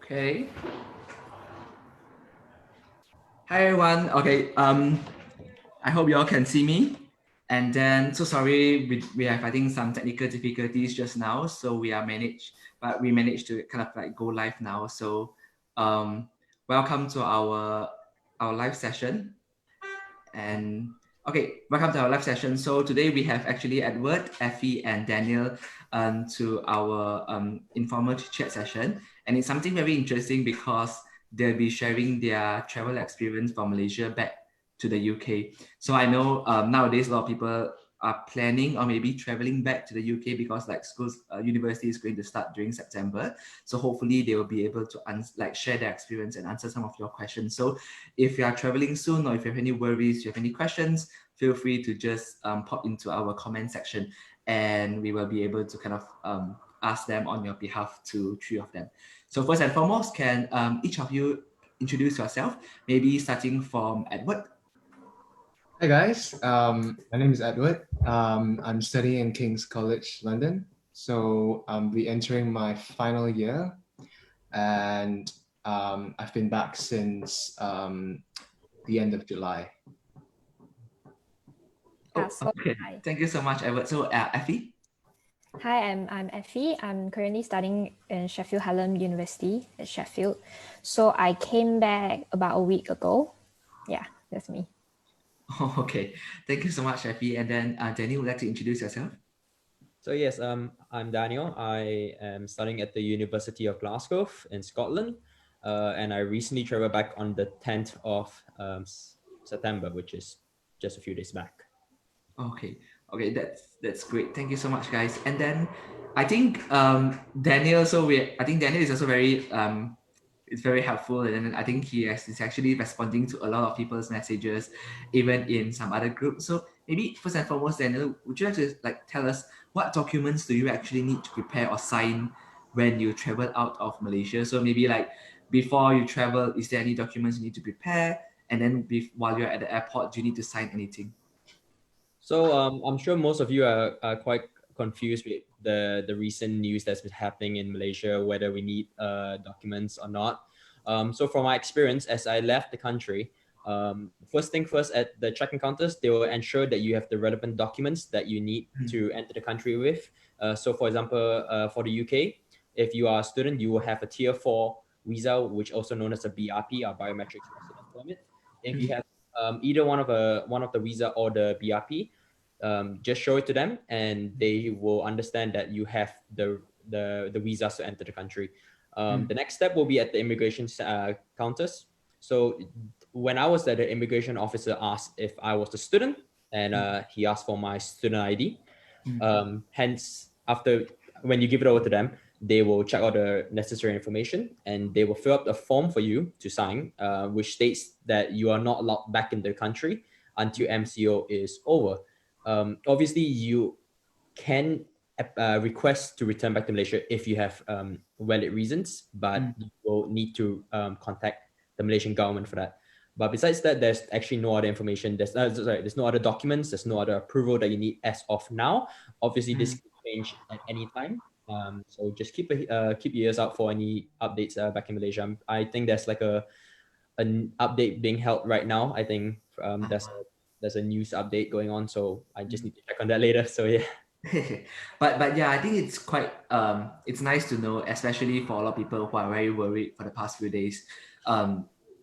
Okay. Hi everyone. Okay. I hope you all can see me. And then, so sorry, we have I think some technical difficulties just now. So we managed to kind of like go live now. So, welcome to our live session. And okay, welcome to our live session. So today we have actually Edward, Effie, and Daniel to our informal chat session. And it's something very interesting because they'll be sharing their travel experience from Malaysia back to the UK. So I know nowadays a lot of people are planning or maybe traveling back to the UK because like university is going to start during September. So hopefully they will be able to share their experience and answer some of your questions. So if you are traveling soon or if you have any worries, you have any questions, feel free to just pop into our comment section and we will be able to kind of ask them on your behalf to three of them. So first and foremost, can each of you introduce yourself, maybe starting from Edward? Hi guys, my name is Edward. I'm studying in King's College London. So I'm re-entering my final year and I've been back since the end of July. Okay, thank you so much, Edward. So Effie? Hi, I'm Effie. I'm currently studying in Sheffield Hallam University at Sheffield. So I came back about a week ago. Yeah, that's me. Oh, okay, thank you so much, Effie. And then Daniel, would like to introduce yourself? So yes, I'm Daniel. I am studying at the University of Glasgow in Scotland. And I recently traveled back on the 10th of September, which is just a few days back. Okay, that's great. Thank you so much, guys. And then I think Daniel. I think Daniel is also very it's very helpful, and I think is actually responding to a lot of people's messages, even in some other groups. So maybe first and foremost, Daniel, would you like to tell us what documents do you actually need to prepare or sign when you travel out of Malaysia? So maybe like before you travel, is there any documents you need to prepare? And then while you're at the airport, do you need to sign anything? So I'm sure most of you are quite confused with the recent news that's been happening in Malaysia, whether we need documents or not. So from my experience, as I left the country, first thing first, at the check-in counters, they will ensure that you have the relevant documents that you need to enter the country with. So for example, for the UK, if you are a student, you will have a Tier 4 visa, which also known as a BRP, or Biometrics Resident Permit. If you have either one of the visa or the BRP, just show it to them and they will understand that you have the visas to enter the country. The next step will be at the immigration counters. So when I was there, the immigration officer asked if I was a student, and he asked for my student ID. Hence, when you give it over to them, they will check out the necessary information and they will fill up a form for you to sign, which states that you are not allowed back in the country until MCO is over. Obviously, you can request to return back to Malaysia if you have valid reasons, but you will need to contact the Malaysian government for that. But besides that, there's actually no other information. There's no other documents. There's no other approval that you need as of now. Obviously, this can change at any time. So just keep your ears out for any updates back in Malaysia. I think there's like an update being held right now. I think there's a news update going on, so I just need to check on that later. So yeah. but yeah, I think it's quite it's nice to know, especially for a lot of people who are very worried for the past few days,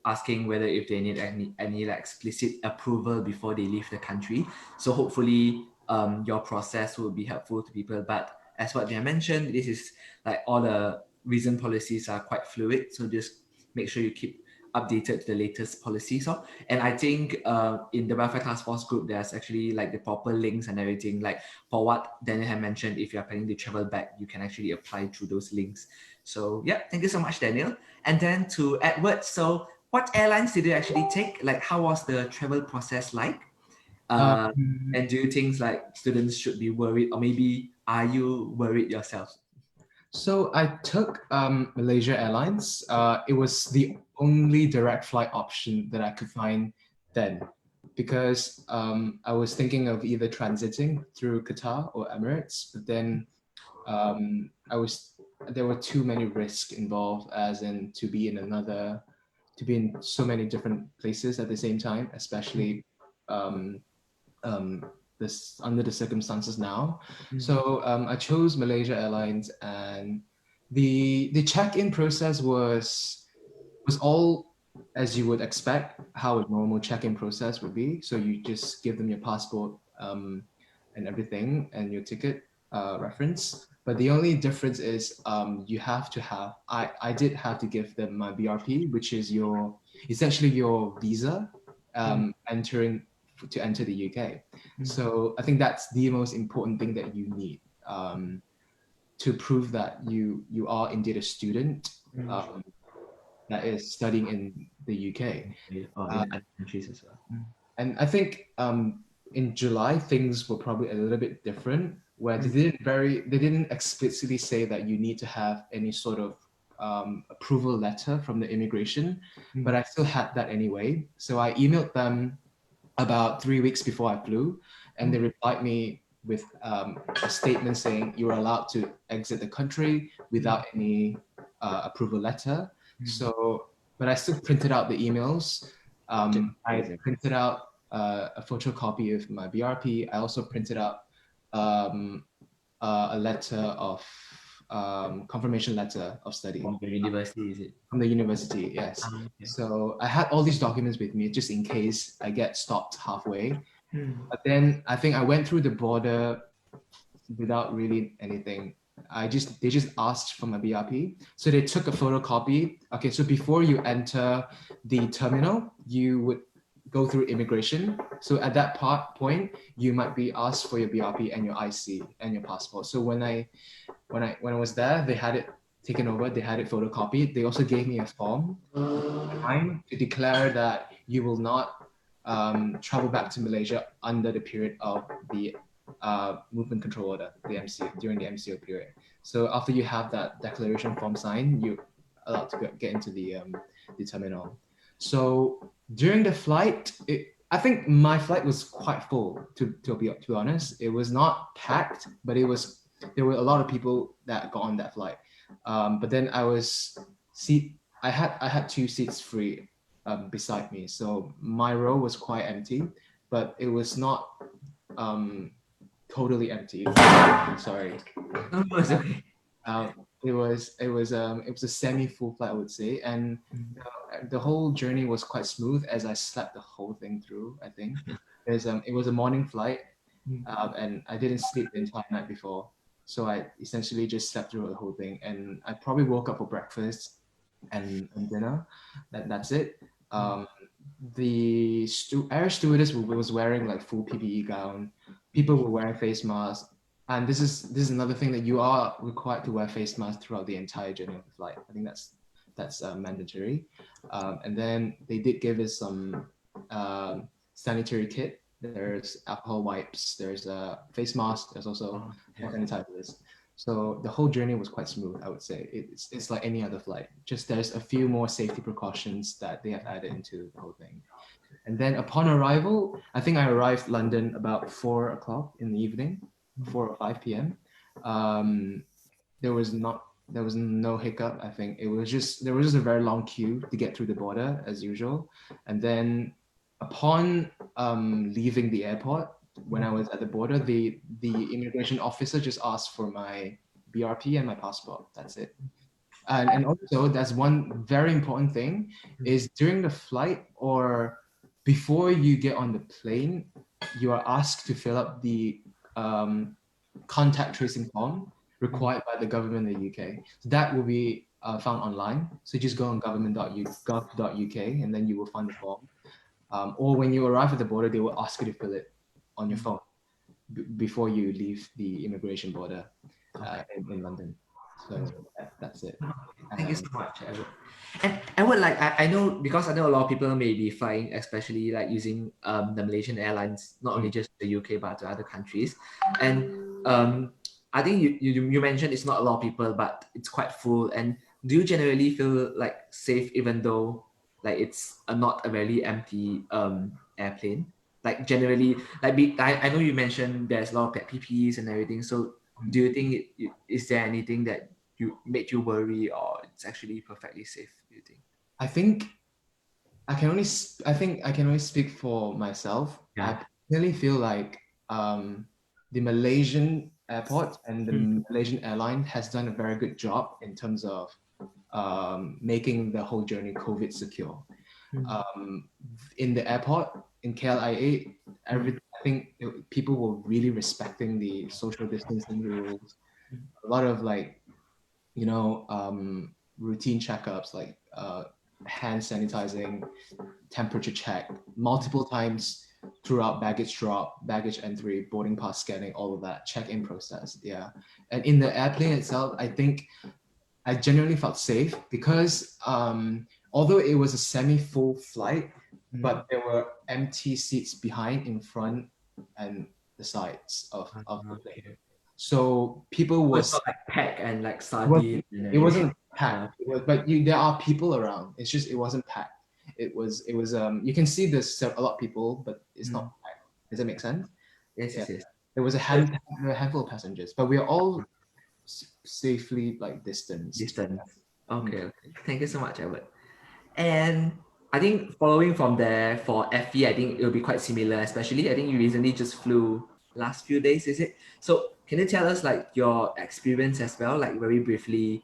asking whether if they need any like explicit approval before they leave the country. So hopefully your process will be helpful to people. But as what they mentioned, this is like all the recent policies are quite fluid, so just make sure you keep updated to the latest policies. And I think in the welfare task force group, there's actually like the proper links and everything. Like for what Daniel had mentioned, if you're planning to travel back, you can actually apply through those links. So yeah, thank you so much, Daniel. And then to Edward, so what airlines did you actually take? Like how was the travel process like? And do you think like students should be worried, or maybe are you worried yourself? So I took Malaysia Airlines. It was the only direct flight option that I could find then, because I was thinking of either transiting through Qatar or Emirates, but then I was there were too many risks involved, as in to be in so many different places at the same time, especially under the circumstances now. So I chose Malaysia Airlines, and the check-in process was all as you would expect how a normal check-in process would be. So you just give them your passport and everything and your ticket reference. But the only difference is you have to have, I did have to give them my BRP, which is essentially your visa to enter the UK. So I think that's the most important thing that you need to prove that you are indeed a student that is studying in the UK. Or in other countries as well. And I think in July things were probably a little bit different, where they didn't explicitly say that you need to have any sort of approval letter from the immigration, but I still had that anyway. So I emailed them about 3 weeks before I flew, and they replied me with a statement saying you are allowed to exit the country without any approval letter. So, but I still printed out the emails. I printed out a photocopy of my BRP. I also printed out a letter of confirmation letter of study. From the university, is it? From the university, yes. Okay. So I had all these documents with me just in case I get stopped halfway. But then I think I went through the border without really anything. They just asked for my BRP. So they took a photocopy. Okay, so before you enter the terminal, you would go through immigration. So at that point, you might be asked for your BRP and your IC and your passport. So when I was there, they had it taken over. They had it photocopied. They also gave me a form to declare that you will not travel back to Malaysia under the period of the movement control order, the MCO, during the MCO period. So after you have that declaration form signed, you're allowed to get into the terminal. So during the flight, I think my flight was quite full. To be honest, it was not packed, but there were a lot of people that got on that flight. But then I had 2 seats free beside me, so my row was quite empty, but it was not totally empty. Sorry. No, it's okay. It was a semi-full flight, I would say, and the whole journey was quite smooth as I slept the whole thing through. I think it was a morning flight, and I didn't sleep the entire night before, so I essentially just slept through the whole thing, and I probably woke up for breakfast and dinner. That's it. The air stewardess was wearing like full PPE gown. People were wearing face masks. And this is another thing, that you are required to wear face masks throughout the entire journey of the flight. I think that's mandatory. And then they did give us some sanitary kit. There's alcohol wipes. There's a face mask. There's also sanitizers. So the whole journey was quite smooth, I would say. It's like any other flight. Just there's a few more safety precautions that they have added into the whole thing. And then upon arrival, I think I arrived London about 4 o'clock in the evening. 4 or 5 p.m. There was no hiccup. I think there was just a very long queue to get through the border as usual. And then upon leaving the airport, when I was at the border, the immigration officer just asked for my BRP and my passport. That's it. And also, that's one very important thing, is during the flight or before you get on the plane, you are asked to fill up the contact tracing form required by the government in the UK. So that will be found online. So just go on government.gov.uk and then you will find the form. Or when you arrive at the border, they will ask you to fill it on your phone before you leave the immigration border in London. So that's it. Thank you so much, Edward. And Edward, like I know, because I know a lot of people may be flying, especially like using the Malaysian airlines, not only just the UK but to other countries. And I think you mentioned it's not a lot of people, but it's quite full. And do you generally feel like safe even though like it's not a very empty airplane? Like generally, like I know you mentioned there's a lot of PPEs and everything. So do you think is there anything that made you worry, or it's actually perfectly safe, do you think? I think I can only speak for myself. Yeah. I really feel like the Malaysian airport and the Malaysian airline has done a very good job in terms of making the whole journey COVID secure. In the airport in KLIA, I think people were really respecting the social distancing rules. A lot of routine checkups like hand sanitizing, temperature check, multiple times throughout baggage drop, baggage entry, boarding pass scanning, all of that, check-in process. Yeah. And in the airplane itself, I think I genuinely felt safe because although it was a semi-full flight, but there were empty seats behind, in front, and the sides of the plane. So people was not like packed and like sardine. it wasn't packed. But there are people around. It's just it wasn't packed. It was you can see there's a lot of people, but it's not packed. Does that make sense? Yes, Yeah. yes. There was a handful of passengers, but we are all safely distanced. Okay. Thank you so much, Edward. And I think following from there for Effie, I think it'll be quite similar, especially I think you recently just flew last few days, is it? So can you tell us like your experience as well, like very briefly,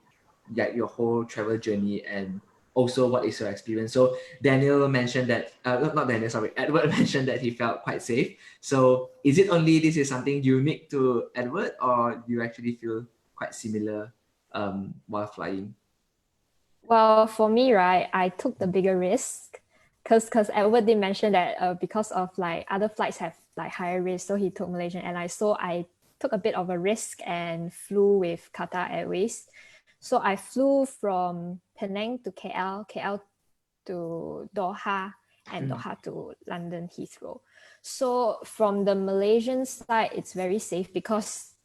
like your whole travel journey, and also what is your experience? So Daniel mentioned that, not Daniel, sorry, Edward mentioned that he felt quite safe. So is it only this is something unique to Edward, or do you actually feel quite similar while flying? Well, for me, right, I took the bigger risk because Edward did mention that because of like other flights have like higher risk, so he took Malaysian Airlines. So I took a bit of a risk and flew with Qatar Airways. So I flew from Penang to KL to Doha, and Doha to London Heathrow. So from the Malaysian side, it's very safe because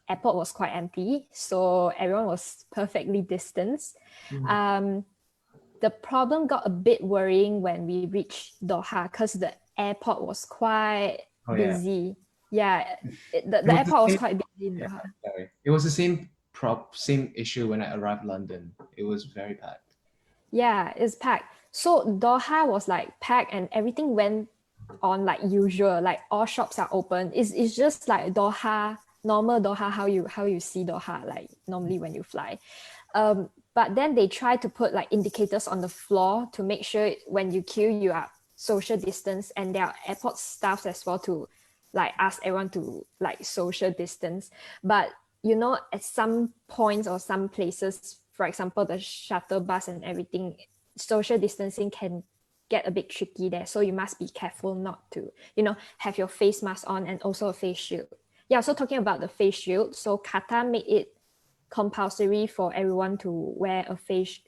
airport was quite empty, so everyone was perfectly distanced. The problem got a bit worrying when we reached Doha because the airport was quite busy. The airport was quite busy in Doha. Sorry. It was the same issue when I arrived London. It was very packed. Yeah, it's packed. So Doha was like packed and everything went on like usual. Like all shops are open. It's just like Doha, normal Doha, how you see Doha like normally when you fly. But then they try to put like indicators on the floor to make sure when you queue you are social distance, and there are airport staffs as well to like ask everyone to like social distance. But you know, at some points or some places, for example, the shuttle bus and everything, social distancing can get a bit tricky there. So you must be careful not to, have your face mask on and also a face shield. Yeah, so talking about the face shield, so Qatar made it compulsory for everyone to wear a face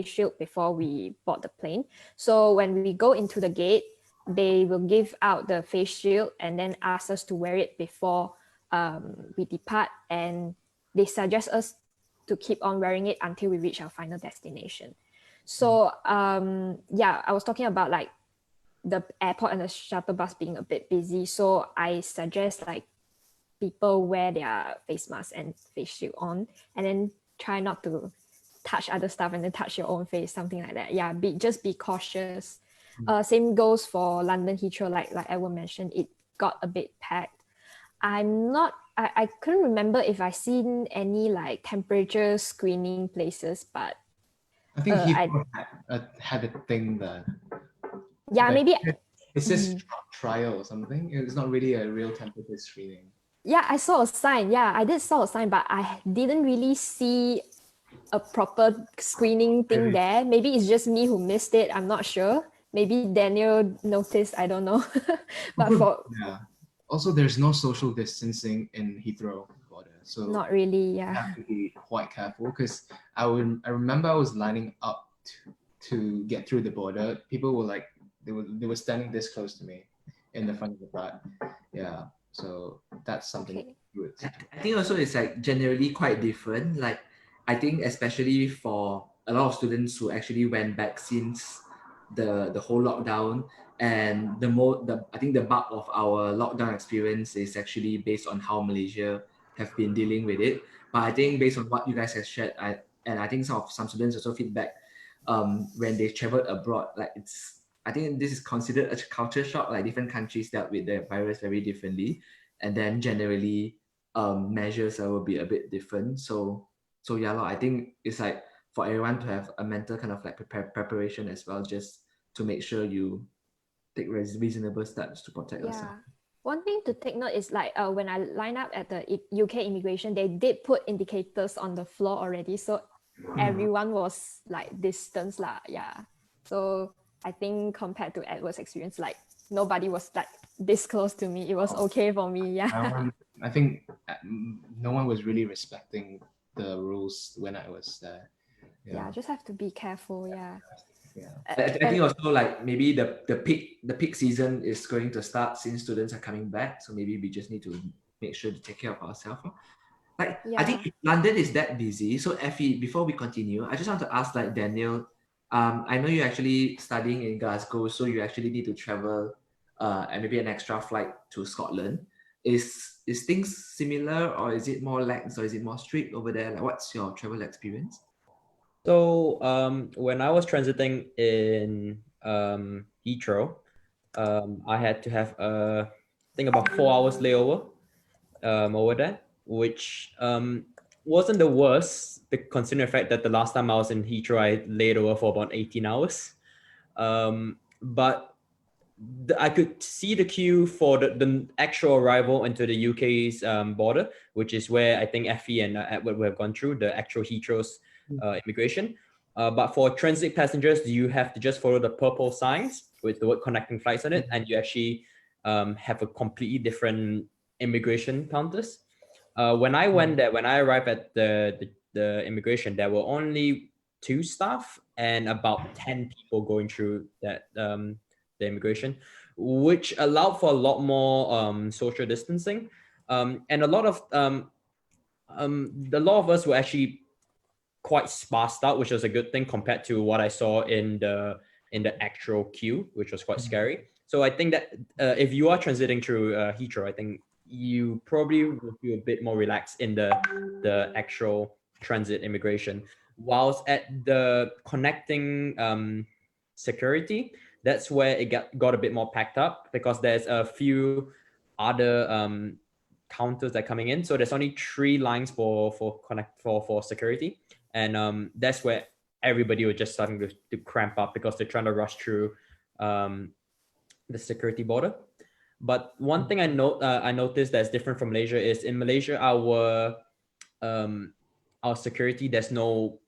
shield before we board the plane. So when we go into the gate, they will give out the face shield and then ask us to wear it before we depart, and they suggest us to keep on wearing it until we reach our final destination. So I was talking about like the airport and the shuttle bus being a bit busy, so I suggest like people wear their face mask and face shield on, and then try not to touch other stuff and then touch your own face, something like that. Yeah, just be cautious. Same goes for London Heathrow, like Edward mentioned, it got a bit packed. I couldn't remember if I seen any like temperature screening places, but I think Heathrow had a thing there. Yeah, like, maybe it's just trial or something. It's not really a real temperature screening. Yeah, I saw a sign. Yeah, I did saw a sign, but I didn't really see a proper screening thing there. Maybe it's just me who missed it. I'm not sure. Maybe Daniel noticed. I don't know. But also, there's no social distancing in Heathrow border, so not really. Yeah, you have to be quite careful because I remember I was lining up to get through the border. People were like they were standing this close to me in the front of the flight. Yeah. So that's something good. I think also it's like generally quite different. Like I think especially for a lot of students who actually went back since the whole lockdown, and I think the bulk of our lockdown experience is actually based on how Malaysia have been dealing with it. But I think based on what you guys have shared, I think some students also feedback when they traveled abroad, like I think this is considered a culture shock. Like different countries dealt with the virus very differently, and then generally measures will be a bit different. So yeah, I think it's like for everyone to have a mental kind of like preparation as well, just to make sure you take reasonable steps to protect yourself. One thing to take note is like when I line up at the UK immigration, they did put indicators on the floor already. So everyone was like distance lah. Yeah. So I think compared to Edward's experience, like nobody was like this close to me. It was okay for me. Yeah. I think no one was really respecting the rules when I was there. Yeah, just have to be careful. Yeah. I think also like maybe the peak season is going to start since students are coming back. So maybe we just need to make sure to take care of ourselves. Like I think London is that busy. So Effie, before we continue, I just want to ask like Daniel, I know you're actually studying in Glasgow, so you actually need to travel and maybe an extra flight to Scotland. Is things similar, or is it more lax, or is it more strict over there? Like what's your travel experience? So when I was transiting in Heathrow, I had to have I think about 4 hours layover over there, which wasn't the worst, considering the fact that the last time I was in Heathrow, I laid over for about 18 hours. But I could see the queue for the actual arrival into the UK's border, which is where I think Effie and Edward have gone through, the actual Heathrow's immigration. But for transit passengers, you have to just follow the purple signs with the word connecting flights on it, and you actually have a completely different immigration counters. When I went there, when I arrived at the immigration, there were only 2 staff and about 10 people going through that the immigration, which allowed for a lot more social distancing, and a lot of us were actually quite sparsed out, which was a good thing compared to what I saw in the actual queue, which was quite scary. So I think that if you are transiting through Heathrow, I think you probably will feel a bit more relaxed in the actual transit immigration. Whilst at the connecting security, that's where it got a bit more packed up, because there's a few other counters that are coming in. So there's only 3 lines for security, and that's where everybody was just starting to cramp up because they're trying to rush through the security border. But one thing I noticed that's different from Malaysia is in Malaysia, our security, there's no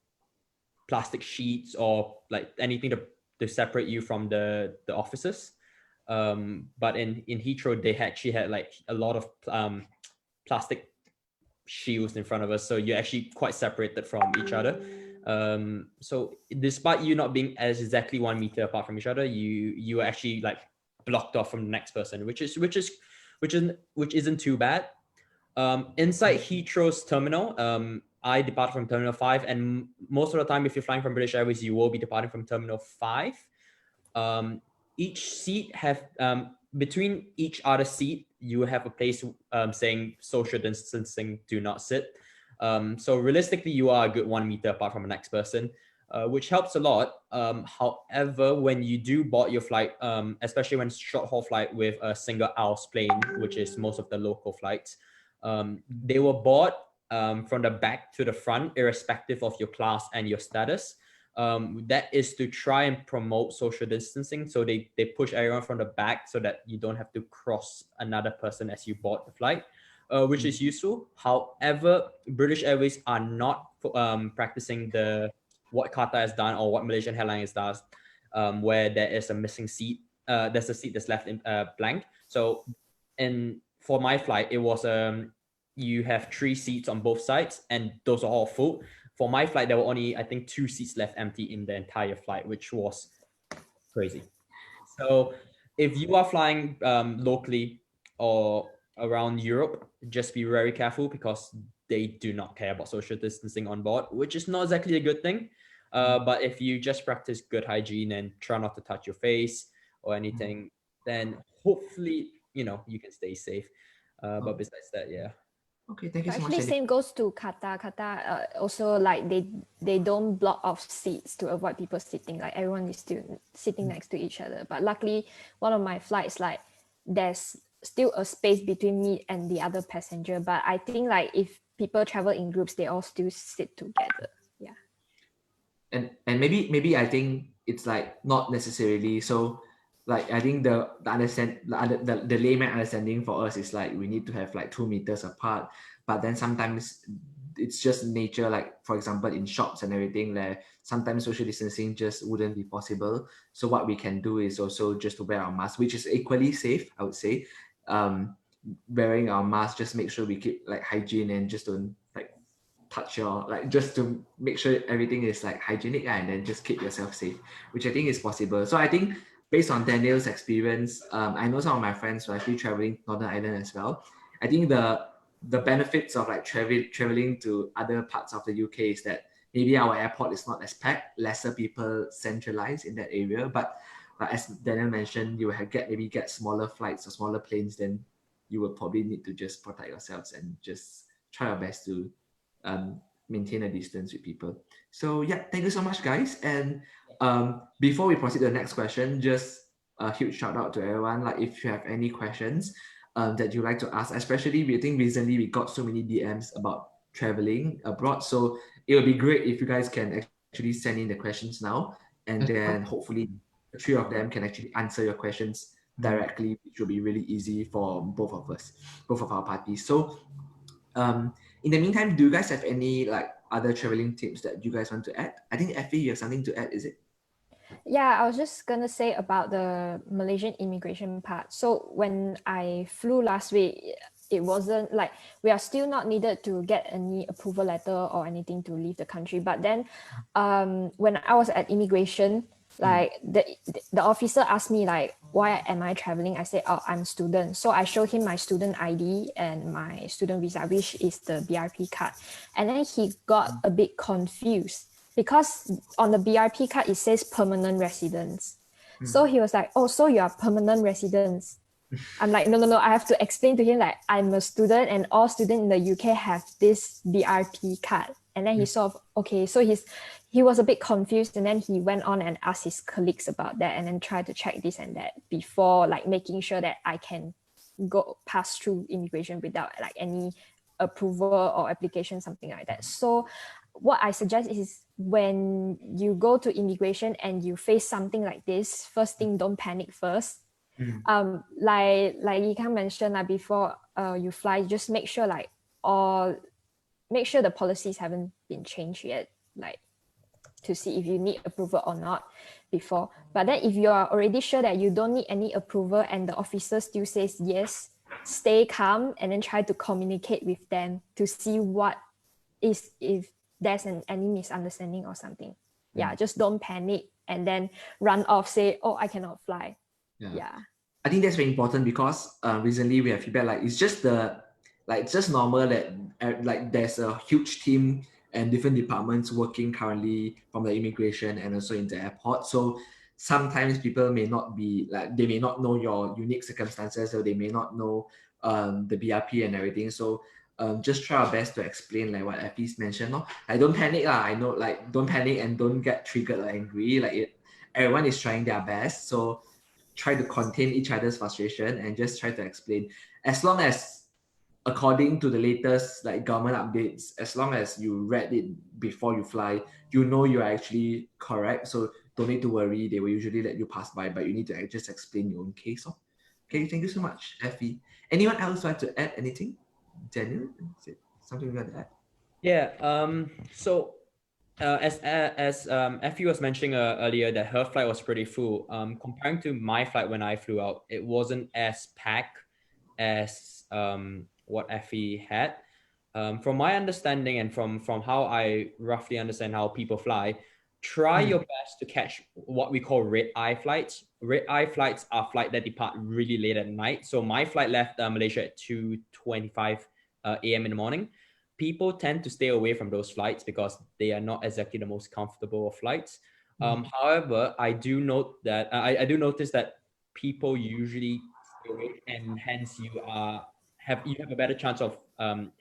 plastic sheets or like anything to separate you from the officers. But in Heathrow, they actually had like a lot of plastic shields in front of us, so you're actually quite separated from each other. So despite you not being as exactly 1 meter apart from each other, you are actually like blocked off from the next person, which isn't too bad. Inside Heathrow's terminal, I departed from Terminal 5, and most of the time, if you're flying from British Airways, you will be departing from Terminal 5. Each seat have between each other seat, you have a place saying social distancing, do not sit. So realistically, you are a good 1 meter apart from the next person, which helps a lot. However, when you do board your flight, especially when short haul flight with a single aisle plane, which is most of the local flights, they were board from the back to the front, irrespective of your class and your status. That is to try and promote social distancing. So they push everyone from the back so that you don't have to cross another person as you board the flight, which is useful. However, British Airways are not practicing what Qatar has done or what Malaysian Airlines does, where there is a missing seat. There's a seat that's left in blank. So for my flight, it was you have 3 seats on both sides, and those are all full. For my flight, there were only, I think, 2 seats left empty in the entire flight, which was crazy. So if you are flying locally or around Europe, just be very careful, because they do not care about social distancing on board, which is not exactly a good thing. But if you just practice good hygiene and try not to touch your face or anything, then hopefully, you can stay safe. But besides that, yeah. Okay, thank you so much. Actually, same goes to Qatar. Qatar also like they don't block off seats to avoid people sitting. Like everyone is still sitting next to each other. But luckily, one of my flights, like there's still a space between me and the other passenger. But I think like if people travel in groups, they all still sit together. Yeah. And maybe I think it's like not necessarily so. Like I think the layman understanding for us is like we need to have like 2 meters apart, but then sometimes it's just nature. Like for example, in shops and everything, like sometimes social distancing just wouldn't be possible. So what we can do is also just to wear our mask, which is equally safe, I would say. Wearing our mask, just make sure we keep like hygiene and just don't like touch your like just to make sure everything is like hygienic and then just keep yourself safe, which I think is possible. So I think based on Daniel's experience, I know some of my friends who are actually traveling Northern Ireland as well. I think the benefits of like traveling to other parts of the UK is that maybe our airport is not as packed, lesser people centralized in that area. But as Daniel mentioned, you will get smaller flights or smaller planes, then you will probably need to just protect yourselves and just try your best to maintain a distance with people. So yeah, thank you so much, guys. And before we proceed to the next question, just a huge shout out to everyone. Like if you have any questions that you like to ask, especially we think recently we got so many DMs about traveling abroad. So it would be great if you guys can actually send in the questions now, and then hopefully the 3 of them can actually answer your questions directly, which will be really easy for both of us, both of our parties. So in the meantime, do you guys have any like other traveling tips that you guys want to add? I think Effie, you have something to add, is it? Yeah, I was just gonna say about the Malaysian immigration part. So when I flew last week, it wasn't like we are still not needed to get any approval letter or anything to leave the country. But then when I was at immigration, like the officer asked me like, why am I traveling? I said, oh, I'm a student. So I showed him my student ID and my student visa, which is the BRP card. And then he got a bit confused because on the BRP card, it says permanent residence. So he was like, oh, so you are permanent residents. I'm like, no. I have to explain to him like I'm a student and all students in the UK have this BRP card. And then he sort of, okay, so he was a bit confused, and then he went on and asked his colleagues about that and then tried to check this and that before like making sure that I can go pass through immigration without like any approval or application, something like that. So what I suggest is when you go to immigration and you face something like this, first thing, don't panic first. Like 𝐂𝐿 mentioned, like before you fly, just make sure the policies haven't been changed yet, like to see if you need approval or not before. But then if you are already sure that you don't need any approval and the officer still says yes, stay calm and then try to communicate with them to see what is, if there's any misunderstanding or something. Yeah, just don't panic and then run off, say, oh, I cannot fly. Yeah. I think that's very important because recently we have feedback like it's just normal that like there's a huge team and different departments working currently from the immigration and also in the airport. So sometimes people may not be like, they may not know your unique circumstances, or they may not know the BRP and everything. So just try our best to explain like what Effie's mentioned. No? Like don't panic. I know, like don't panic and don't get triggered or angry. Everyone is trying their best. So try to contain each other's frustration and just try to explain. As long as according to the latest like government updates, as long as you read it before you fly, you know you're actually correct. So don't need to worry. They will usually let you pass by, but you need to just explain your own case. Okay, thank you so much, Effie. Anyone else like to add anything? Daniel, is it something you want to add? Yeah. So as Effie was mentioning earlier, that her flight was pretty full. Comparing to my flight when I flew out, it wasn't as packed as what Effie had. From my understanding and from how I roughly understand how people fly, try your best to catch what we call red-eye flights. Red-eye flights are flights that depart really late at night. So my flight left Malaysia at 2:25 a.m. in the morning. People tend to stay away from those flights because they are not exactly the most comfortable of flights. However, I do note that I do notice that people usually stay away, and hence you are you have a better chance of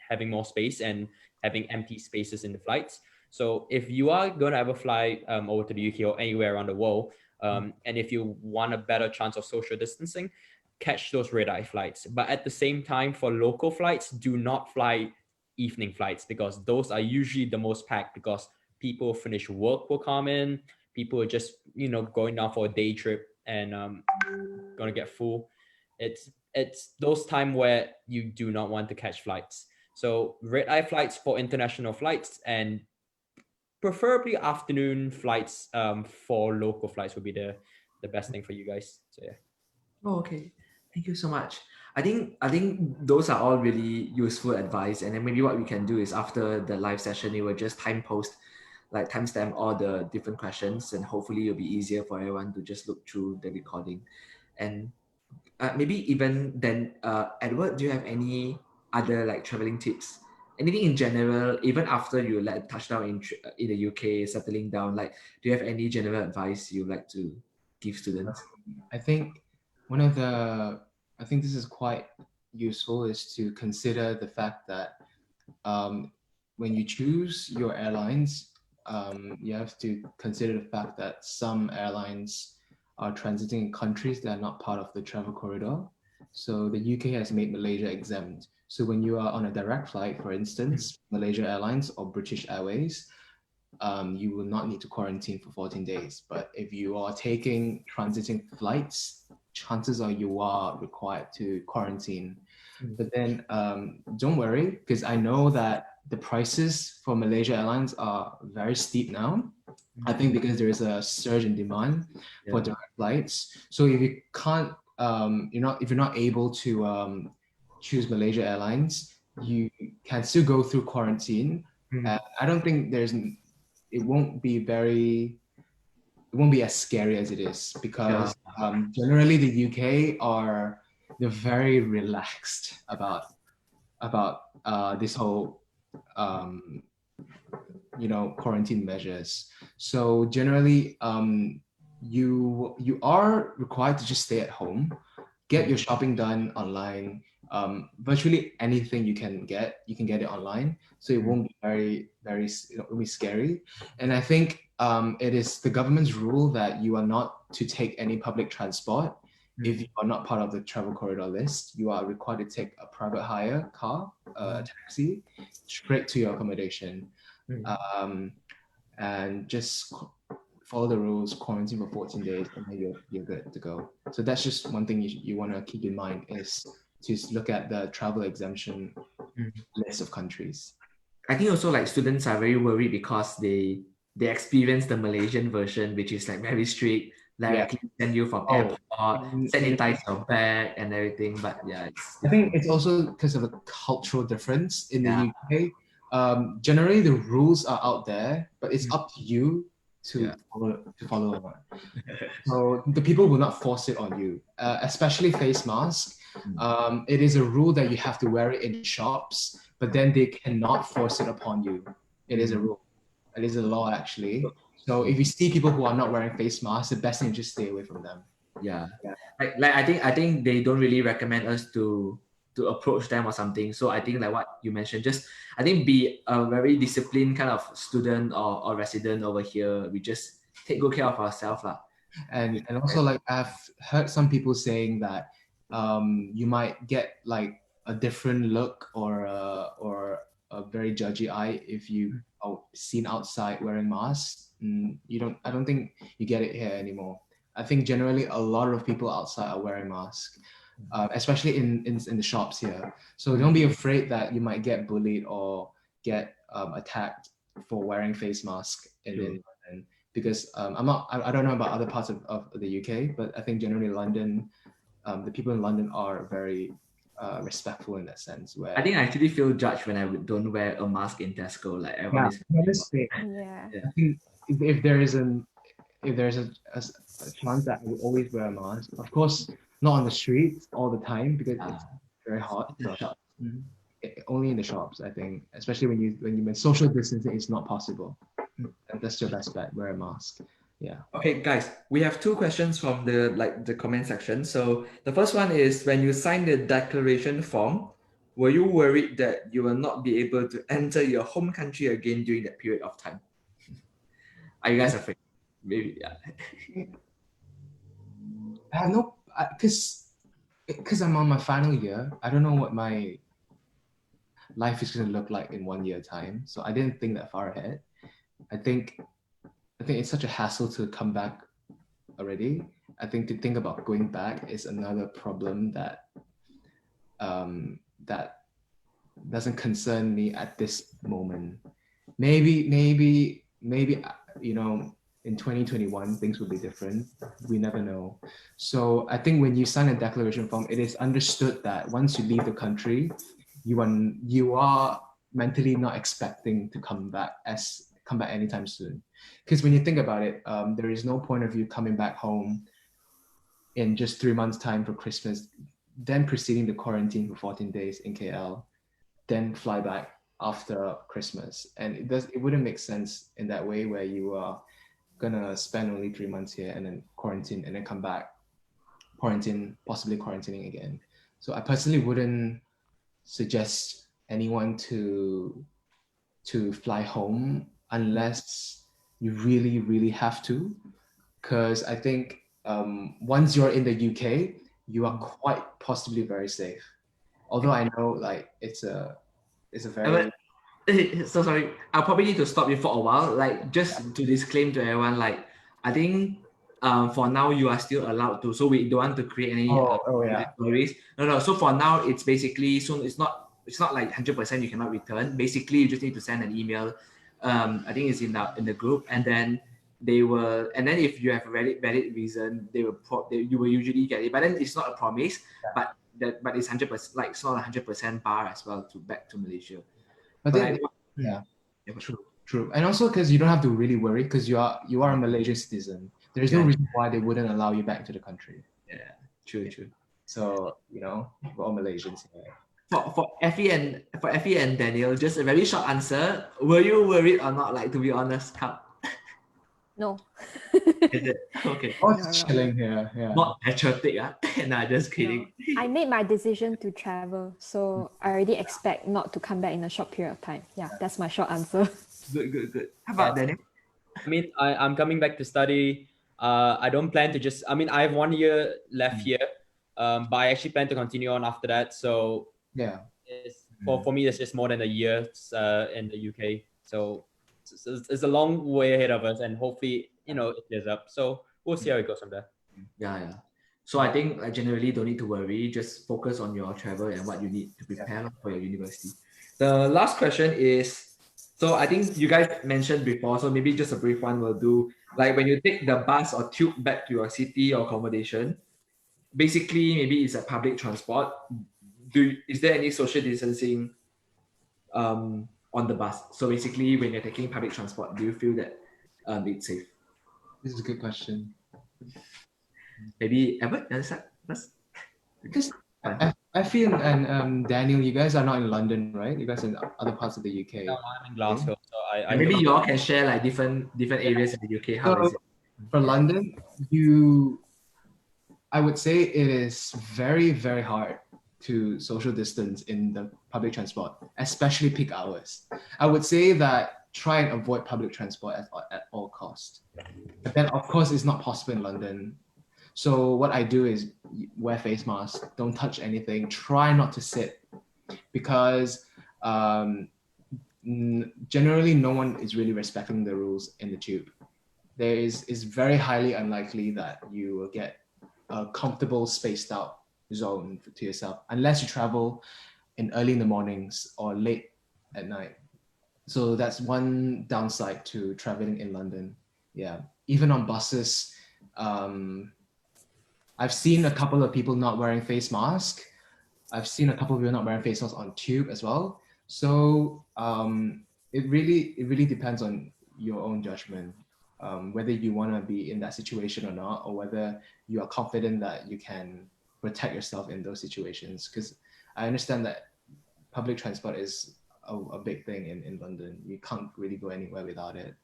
having more space and having empty spaces in the flights. So if you are going to ever fly over to the UK or anywhere around the world, and if you want a better chance of social distancing, catch those red-eye flights. But at the same time, for local flights, do not fly evening flights, because those are usually the most packed, because people finish work will come in, people are just, you know, going down for a day trip and gonna get full. It's those time where you do not want to catch flights. So red-eye flights for international flights, and preferably afternoon flights for local flights would be the best thing for you guys. So yeah. Oh, okay. Thank you so much. I think those are all really useful advice. And then maybe what we can do is after the live session, we will just timestamp all the different questions, and hopefully it'll be easier for everyone to just look through the recording. And maybe even then, Edward, do you have any other like traveling tips? Anything in general, even after you like touchdown in the UK, settling down, like do you have any general advice you like to give students? I think I think this is quite useful, is to consider the fact that when you choose your airlines, you have to consider the fact that some airlines are transiting in countries that are not part of the travel corridor. So the UK has made Malaysia exempt. So when you are on a direct flight, for instance, Malaysia Airlines or British Airways, you will not need to quarantine for 14 days. But if you are taking transiting flights, chances are you are required to quarantine. But then don't worry, because I know that the prices for Malaysia Airlines are very steep now. I think because there is a surge in demand for direct flights. So if you can't, if you're not able to choose Malaysia Airlines, you can still go through quarantine. I don't think it won't be as scary as it is, because generally the UK they're very relaxed about this whole quarantine measures. So generally you are required to just stay at home, get your shopping done online. Virtually anything you can get it online, so it won't be it won't be scary. And I think it is the government's rule that you are not to take any public transport. If you are not part of the travel corridor list, you are required to take a private hire car, a taxi, straight to your accommodation, and just follow the rules, quarantine for 14 days, and then you're good to go. So that's just one thing you want to keep in mind, is to look at the travel exemption list of countries. I think also like students are very worried because they experience the Malaysian version, which is like very strict, like send you from airport, sanitize your bag and everything. But yeah, I think it's also because of a cultural difference in the UK. Generally, the rules are out there, but it's up to you to follow them. So the people will not force it on you, especially face mask. It is a rule that you have to wear it in shops, but then they cannot force it upon you. It is a rule. It is a law, actually. So if you see people who are not wearing face masks, the best thing is just stay away from them. Like I think they don't really recommend us to approach them or something. So I think like what you mentioned, just I think be a very disciplined kind of student or resident over here. We just take good care of ourselves lah. And also, like, I've heard some people saying that you might get like a different look or a very judgy eye if you are seen outside wearing masks. I don't think you get it here anymore. I think generally a lot of people outside are wearing masks, especially in the shops here. So don't be afraid that you might get bullied or get attacked for wearing face mask in London, because I don't know about other parts of the UK, but I think generally London, the people in London are very respectful in that sense. Where I think I actually feel judged when I don't wear a mask in Tesco. Like everyone is. I think if there is a chance that I would always wear a mask, of course, not on the streets all the time because it's very hot. Only in the shops, I think, especially when social distancing is not possible. And that's your best bet. Wear a mask. Yeah. Okay, guys, we have two questions from the comment section. So the first one is, when you sign the declaration form, were you worried that you will not be able to enter your home country again during that period of time? Are you guys afraid? Maybe, yeah. I have no, because I'm on my final year. I don't know what my life is going to look like in 1 year time. So I didn't think that far ahead. I think it's such a hassle to come back already. I think to think about going back is another problem that that doesn't concern me at this moment. Maybe you know, in 2021 things will be different. We never know. So I think when you sign a declaration form, it is understood that once you leave the country, you are mentally not expecting to come back anytime soon. Because when you think about it, there is no point of you coming back home in just 3 months' time for Christmas, then proceeding to quarantine for 14 days in KL, then fly back after Christmas. And it wouldn't make sense in that way, where you are gonna spend only 3 months here and then quarantine and then come back, quarantine, possibly quarantining again. So I personally wouldn't suggest anyone to fly home unless you really have to, because I think once you're in the UK, you are quite possibly very safe. Although I know, like, it's a very So sorry, I'll probably need to stop you for a while. Like, just to disclaim to everyone, like, I think for now you are still allowed to. So we don't want to create any worries. No. So for now, it's basically, so it's not like 100% you cannot return. Basically, you just need to send an email. I think it's in the group, and then if you have a valid reason, you will usually get it. But then it's not a promise, but it's 100%, like, it's not 100% bar as well to back to Malaysia. But then, true. And also because you don't have to really worry, because you are a Malaysian citizen. There's no reason why they wouldn't allow you back to the country. Yeah, true. So, you know, we're all Malaysians here. For Effie and Daniel, just a very short answer. Were you worried or not? Like, to be honest, No. Is it? Okay. Oh, chilling here. Yeah. Not patriotic, Nah, just kidding. No. I made my decision to travel, so I already expect not to come back in a short period of time. Yeah, that's my short answer. Good. How about Daniel? I mean, I'm coming back to study. I don't plan to just, I mean, I have 1 year left here, but I actually plan to continue on after that. So yeah, for me, it's just more than a year in the UK. So it's a long way ahead of us, and hopefully, you know, it clears up. So we'll see how it goes from there. Yeah. So I think generally don't need to worry. Just focus on your travel and what you need to prepare for your university. The last question is, so I think you guys mentioned before, so maybe just a brief one will do. Like, when you take the bus or tube back to your city or accommodation, basically maybe it's a public transport. Is there any social distancing on the bus? So basically, when you're taking public transport, do you feel that it's safe? This is a good question. Maybe Edward, because Effie and Daniel, you guys are not in London, right? You guys are in other parts of the UK. No, I'm in Glasgow, so I maybe you all can share like different areas in the UK. How is it? For London, I would say it is very, very hard to social distance in the public transport, especially peak hours. I would say that try and avoid public transport at all costs. But then, of course, it's not possible in London. So what I do is wear face masks, don't touch anything, try not to sit, because generally no one is really respecting the rules in the tube. It's very highly unlikely that you will get a comfortable, spaced out zone to yourself, unless you travel early in the mornings or late at night. So that's one downside to traveling in London. Yeah, even on buses, I've seen a couple of people not wearing face masks. I've seen a couple of people not wearing face masks on tube as well. So it really depends on your own judgment, whether you want to be in that situation or not, or whether you are confident that you can protect yourself in those situations. Because I understand that public transport is a big thing in London. You can't really go anywhere without it.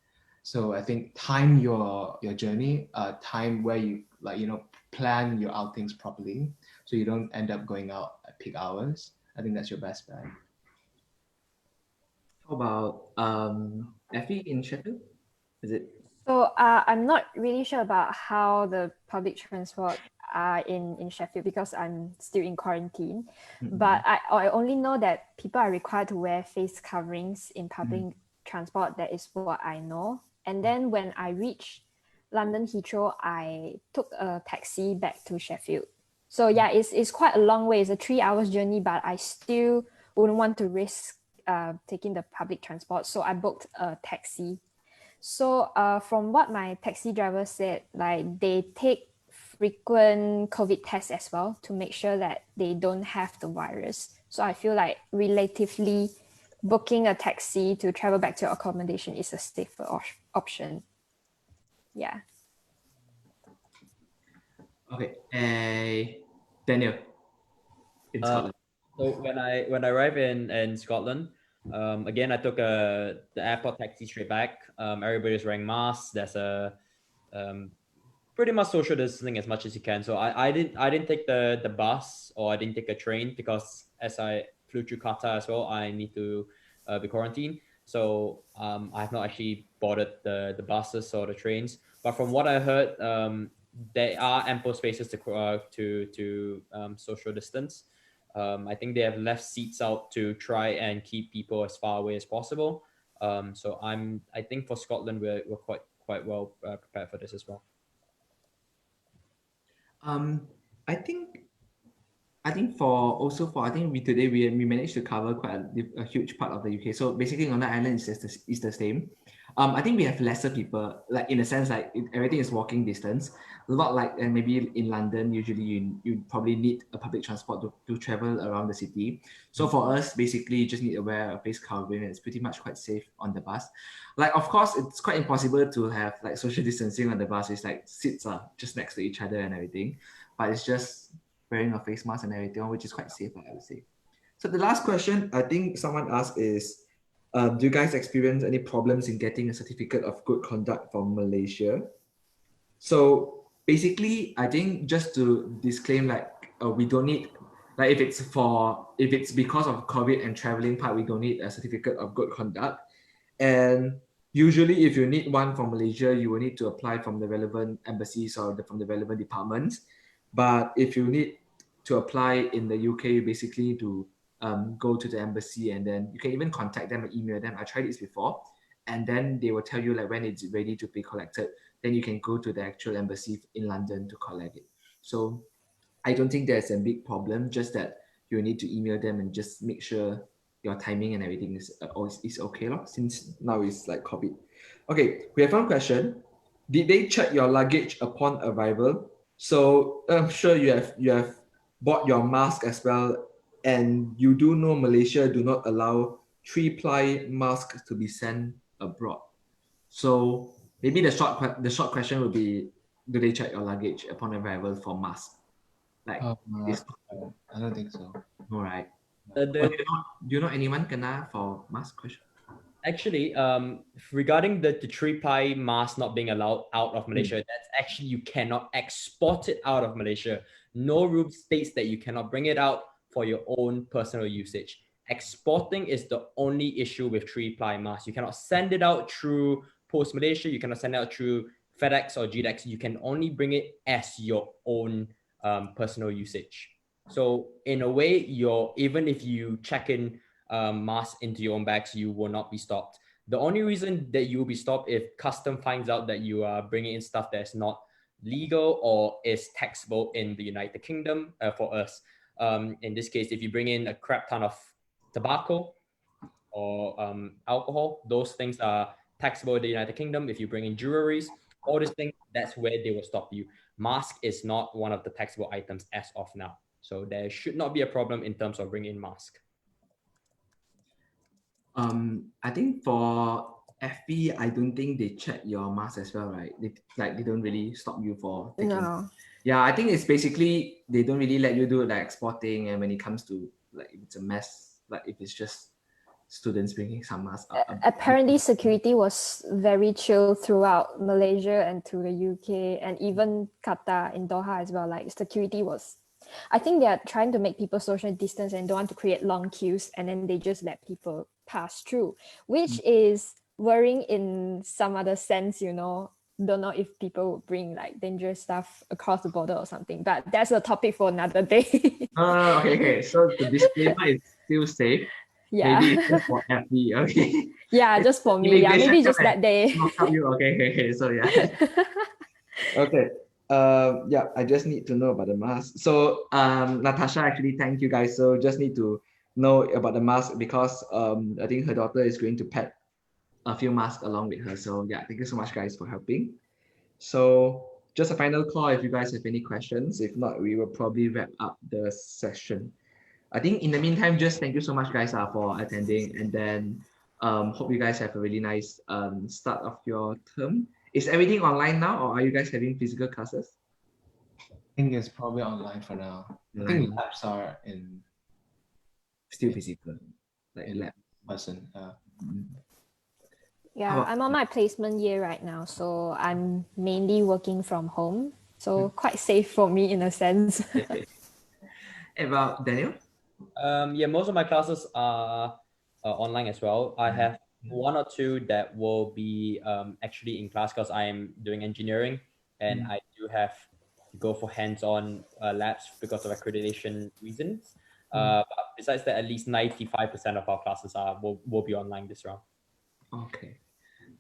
So I think time your journey, time where you plan your outings properly, so you don't end up going out at peak hours. I think that's your best bet. How about Effie in Sheffield? Is it? So I'm not really sure about how the public transport are in Sheffield because I'm still in quarantine. But I only know that people are required to wear face coverings in public transport. That is what I know. And then when I reached London Heathrow, I took a taxi back to Sheffield. So yeah, it's quite a long way. It's a 3 hours journey, but I still wouldn't want to risk taking the public transport. So I booked a taxi. So from what my taxi driver said, like they take frequent COVID tests as well to make sure that they don't have the virus. So I feel like relatively booking a taxi to travel back to your accommodation is a safer option. Yeah. Okay. Daniel in Scotland. So when I arrived in Scotland, again I took the airport taxi straight back. Everybody's wearing masks. There's a pretty much social distancing as much as you can. So I didn't take the bus or I didn't take a train because as I flew through Qatar as well, I need to be quarantined. So I have not actually boarded the buses or the trains. But from what I heard, there are ample spaces to social distance. I think they have left seats out to try and keep people as far away as possible. So I think for Scotland we're quite well prepared for this as well. I think today we managed to cover quite a huge part of the UK. So basically on the island is the same. I think we have lesser people, like in a sense, like everything is walking distance. A lot like, and maybe in London, usually you probably need a public transport to travel around the city. So for us, basically, you just need to wear a face covering, and it's pretty much quite safe on the bus. Like, of course, it's quite impossible to have like social distancing on the bus. It's like seats are just next to each other and everything, but it's just wearing a face mask and everything, which is quite safe, I would say. So the last question I think someone asked is, do you guys experience any problems in getting a certificate of good conduct from Malaysia? So basically, I think just to disclaim, like we don't need, like if it's because of COVID and traveling part, we don't need a certificate of good conduct. And usually, if you need one from Malaysia, you will need to apply from the relevant embassies or from the relevant departments. But if you need to apply in the UK, basically to go to the embassy, and then you can even contact them or email them. I tried this before, and then they will tell you like when it's ready to be collected. Then you can go to the actual embassy in London to collect it. So I don't think there's a big problem, just that you need to email them and just make sure your timing and everything is okay, since now it's like COVID. Okay, we have one question. Did they check your luggage upon arrival? So I'm sure you have bought your mask as well, and you do know Malaysia do not allow 3-ply masks to be sent abroad. So maybe the short question would be, do they check your luggage upon arrival for masks? Like I don't think so. All right. Do you know anyone kena for mask question? Actually, regarding the 3-ply mask not being allowed out of Malaysia, that's actually you cannot export it out of Malaysia. No rule states that you cannot bring it out for your own personal usage. Exporting is the only issue with 3-ply masks. You cannot send it out through Post Malaysia. You cannot send it out through FedEx or GDEX. You can only bring it as your own personal usage. So in a way, even if you check in masks into your own bags, you will not be stopped. The only reason that you will be stopped if custom finds out that you are bringing in stuff that's not legal or is taxable in the United Kingdom. For us, in this case, if you bring in a crap ton of tobacco or alcohol, those things are taxable in the United Kingdom. If you bring in jewelries, all these things, that's where they will stop you. Mask is not one of the taxable items as of now. So there should not be a problem in terms of bringing in mask. I think for FB, I don't think they check your mask as well, right? They don't really stop you for taking. No. Yeah, I think it's basically they don't really let you do like exporting, and when it comes to like if it's a mess, like if it's just students bringing some masks. Apparently, security was very chill throughout Malaysia and to the UK and even Qatar in Doha as well. Like security was I think they are trying to make people social distance and don't want to create long queues, and then they just let people pass through, which is worrying in some other sense, you know. Don't know if people would bring like dangerous stuff across the border or something, but that's a topic for another day. Okay. So the disclaimer is still safe. Yeah. Maybe it's just for FB. Okay. Yeah, just for me. Yeah, maybe just that day. Okay. So yeah. Okay. Yeah, I just need to know about the mask. So Natasha actually thank you guys. So just need to know about the mask because I think her daughter is going to pack a few masks along with her. So yeah, thank you so much guys for helping. So just a final call if you guys have any questions. If not, we will probably wrap up the session. I think in the meantime, just thank you so much guys for attending, and then hope you guys have a really nice start of your term. Is everything online now, or are you guys having physical classes? I think it's probably online for now. I think labs are in Still physical, like in lab. person. Yeah, I'm on my placement year right now, so I'm mainly working from home. So quite safe for me in a sense. About Daniel? Yeah, most of my classes are online as well. I have one or two that will be actually in class because I am doing engineering, and I do have to go for hands-on labs because of accreditation reasons. But besides that, at least 95% of our classes will be online this round. Okay.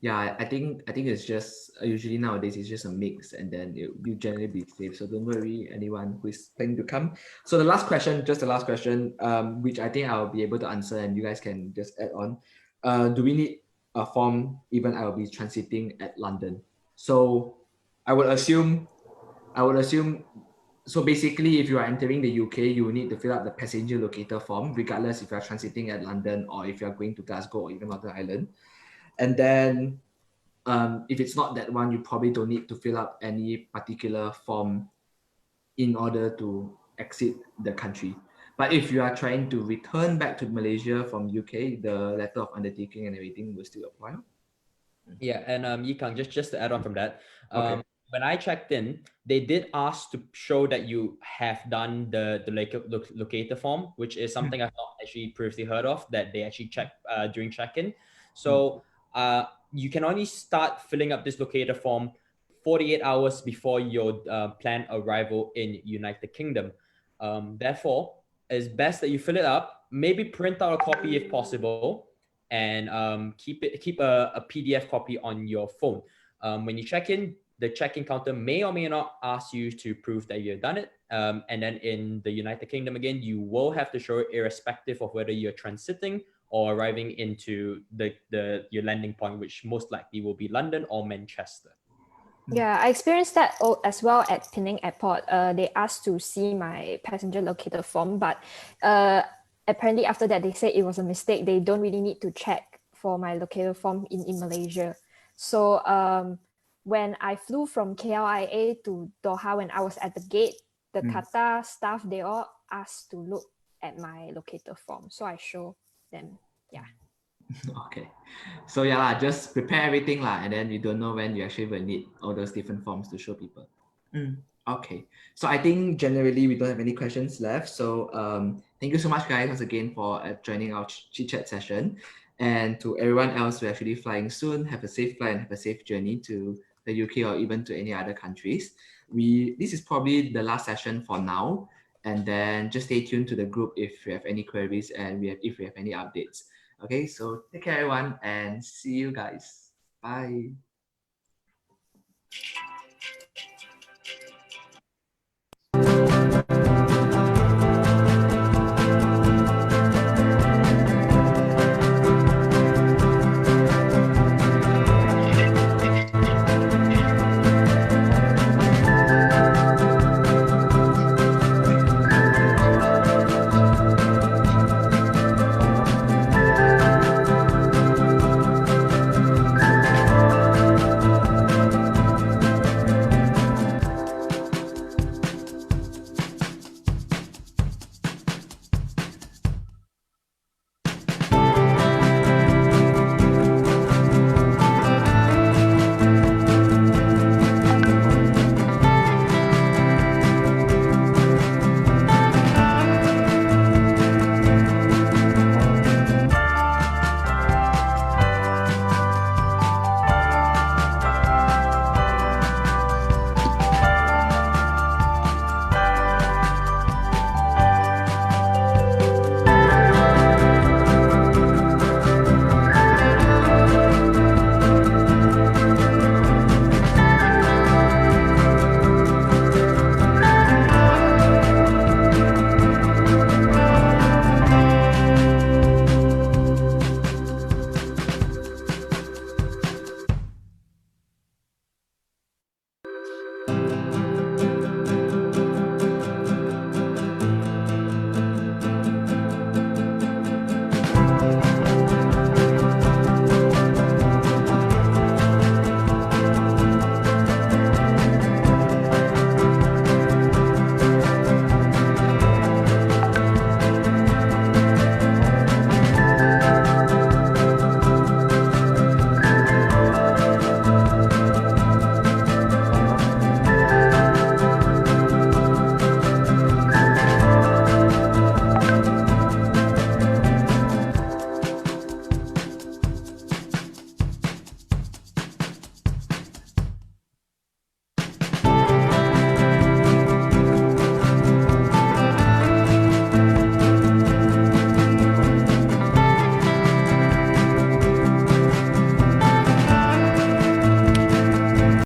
Yeah, I think it's just usually nowadays it's just a mix, and then you generally be safe. So don't worry, anyone who is planning to come. So the last question, which I think I'll be able to answer, and you guys can just add on. Do we need a form? Even I will be transiting at London. So I would assume. So basically, if you are entering the UK, you will need to fill out the passenger locator form, regardless if you are transiting at London or if you are going to Glasgow or even Northern Ireland. And then if it's not that one, you probably don't need to fill out any particular form in order to exit the country. But if you are trying to return back to Malaysia from UK, the letter of undertaking and everything will still apply. Yeah, and 𝐂𝐿, just to add on from that, Okay. when I checked in, they did ask to show that you have done the locator form, which is something I've not actually previously heard of, that they actually check during check-in. So you can only start filling up this locator form 48 hours before your planned arrival in United Kingdom. Therefore, it's best that you fill it up, maybe print out a copy if possible, and keep a PDF copy on your phone. When you check in, the check-in counter may or may not ask you to prove that you've done it. And then in the United Kingdom, again, you will have to show it irrespective of whether you're transiting or arriving into your landing point, which most likely will be London or Manchester. Yeah, I experienced that as well at Penang Airport. They asked to see my passenger locator form, but apparently after that, they said it was a mistake. They don't really need to check for my locator form in Malaysia. So when I flew from KLIA to Doha, when I was at the gate, the Qatar staff, they all asked to look at my locator form. So I show them, yeah. Okay. So yeah, just prepare everything and then you don't know when you actually will need all those different forms to show people. Okay. So I think generally we don't have any questions left. So thank you so much guys once again for joining our chit chat session. And to everyone else who are actually flying soon, have a safe flight and have a safe journey to the UK or even to any other countries. This is probably the last session for now. And then just stay tuned to the group if you have any queries and if we have any updates. Okay, so take care everyone and see you guys. Bye.